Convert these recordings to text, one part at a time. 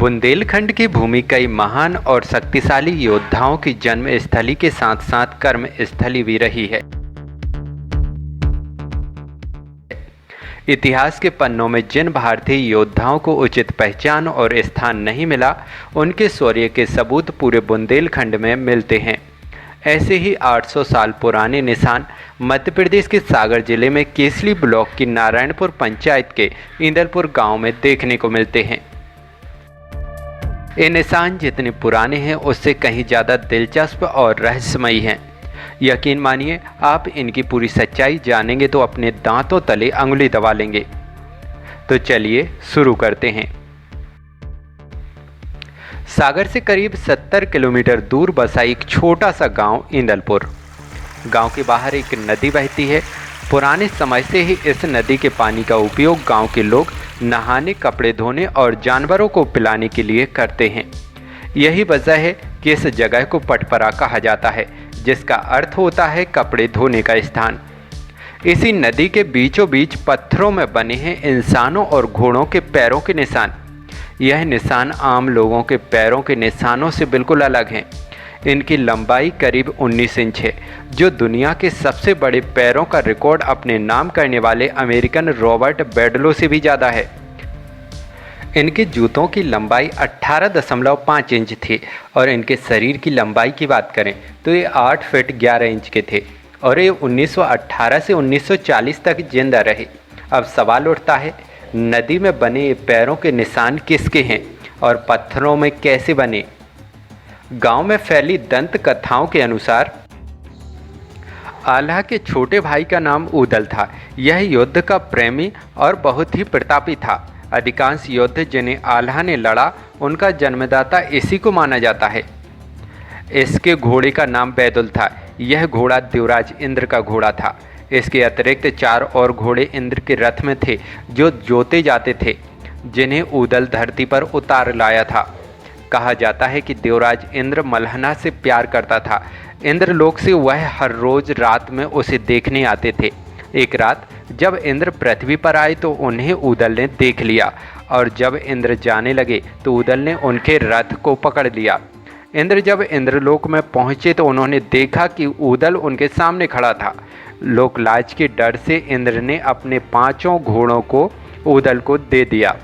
बुंदेलखंड की भूमि कई महान और शक्तिशाली योद्धाओं की जन्म स्थली के साथ साथ कर्म स्थली भी रही है। इतिहास के पन्नों में जिन भारतीय योद्धाओं को उचित पहचान और स्थान नहीं मिला, उनके शौर्य के सबूत पूरे बुंदेलखंड में मिलते हैं। ऐसे ही 800 साल पुराने निशान मध्य प्रदेश के सागर जिले में केसली ब्लॉक की नारायणपुर पंचायत के इंदलपुर गांव में देखने को मिलते हैं। ये निशान जितने पुराने हैं उससे कहीं ज़्यादा दिलचस्प और रहस्यमयी हैं। यकीन मानिए, आप इनकी पूरी सच्चाई जानेंगे तो अपने दांतों तले अंगुली दबा लेंगे। तो चलिए शुरू करते हैं। सागर से करीब 70 किलोमीटर दूर बसा एक छोटा सा गांव इंदलपुर। गांव के बाहर एक नदी बहती है। पुराने समय से ही इस नदी के पानी का उपयोग गांव के लोग नहाने, कपड़े धोने और जानवरों को पिलाने के लिए करते हैं। यही वजह है कि इस जगह को पटपरा कहा जाता है, जिसका अर्थ होता है कपड़े धोने का स्थान। इसी नदी के बीचों बीच पत्थरों में बने हैं इंसानों और घोड़ों के पैरों के निशान। यह निशान आम लोगों के पैरों के निशानों से बिल्कुल अलग हैं। इनकी लंबाई करीब 19 इंच है, जो दुनिया के सबसे बड़े पैरों का रिकॉर्ड अपने नाम करने वाले अमेरिकन रॉबर्ट बेडलो से भी ज़्यादा है। इनके जूतों की लंबाई 18.5 इंच थी और इनके शरीर की लंबाई की बात करें तो ये 8 फीट 11 इंच के थे और ये 1918 से 1940 तक जिंदा रहे। अब सवाल उठता है, नदी में बने ये पैरों के निशान किसके हैं और पत्थरों में कैसे बने? गांव में फैली दंत कथाओं के अनुसार आल्हा के छोटे भाई का नाम उदल था। यह युद्ध का प्रेमी और बहुत ही प्रतापी था। अधिकांश युद्ध जिन्हें आल्हा ने लड़ा, उनका जन्मदाता इसी को माना जाता है। इसके घोड़े का नाम बैदुल था। यह घोड़ा देवराज इंद्र का घोड़ा था। इसके अतिरिक्त 4 और घोड़े इंद्र के रथ में थे जो जोते जाते थे, जिन्हें उदल धरती पर उतार लाया था। कहा जाता है कि देवराज इंद्र मल्हना से प्यार करता था। इंद्रलोक से वह हर रोज रात में उसे देखने आते थे। एक रात जब इंद्र पृथ्वी पर आए तो उन्हें उदल ने देख लिया और जब इंद्र जाने लगे तो उदल ने उनके रथ को पकड़ लिया। इंद्र जब इंद्रलोक में पहुंचे तो उन्होंने देखा कि उदल उनके सामने खड़ा था। लोकलाज के डर से इंद्र ने अपने 5 घोड़ों को उदल को दे दिया।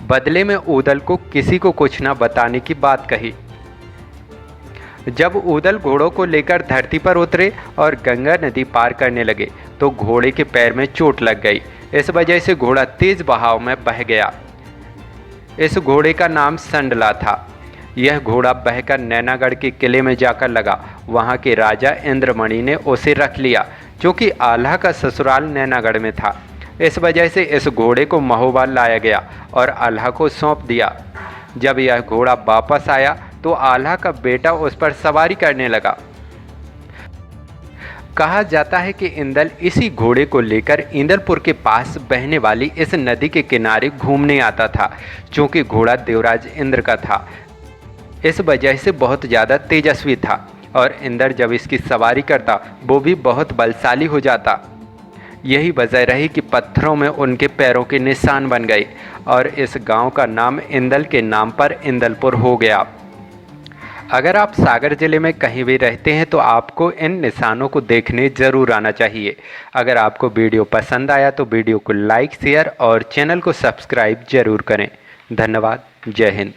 बदले में उदल को किसी को कुछ न बताने की बात कही। जब उदल घोड़ों को लेकर धरती पर उतरे और गंगा नदी पार करने लगे तो घोड़े के पैर में चोट लग गई। इस वजह से घोड़ा तेज बहाव में बह गया। इस घोड़े का नाम संडला था। यह घोड़ा बहकर नैनागढ़ के किले में जाकर लगा। वहां के राजा इंद्रमणि ने उसे रख लिया, क्योंकि आल्हा का ससुराल नैनागढ़ में था। इस वजह से इस घोड़े को महोबा लाया गया और आल्हा को सौंप दिया। जब यह घोड़ा वापस आया तो आल्हा का बेटा उस पर सवारी करने लगा। कहा जाता है कि इंदल इसी घोड़े को लेकर इंदलपुर के पास बहने वाली इस नदी के किनारे घूमने आता था, क्योंकि घोड़ा देवराज इंद्र का था। इस वजह से बहुत ज़्यादा तेजस्वी था और इंद्र जब इसकी सवारी करता वो भी बहुत बलशाली हो जाता। यही वजह रही कि पत्थरों में उनके पैरों के निशान बन गए और इस गांव का नाम इंदल के नाम पर इंदलपुर हो गया। अगर आप सागर जिले में कहीं भी रहते हैं तो आपको इन निशानों को देखने ज़रूर आना चाहिए। अगर आपको वीडियो पसंद आया तो वीडियो को लाइक, शेयर और चैनल को सब्सक्राइब ज़रूर करें। धन्यवाद। जय हिंद।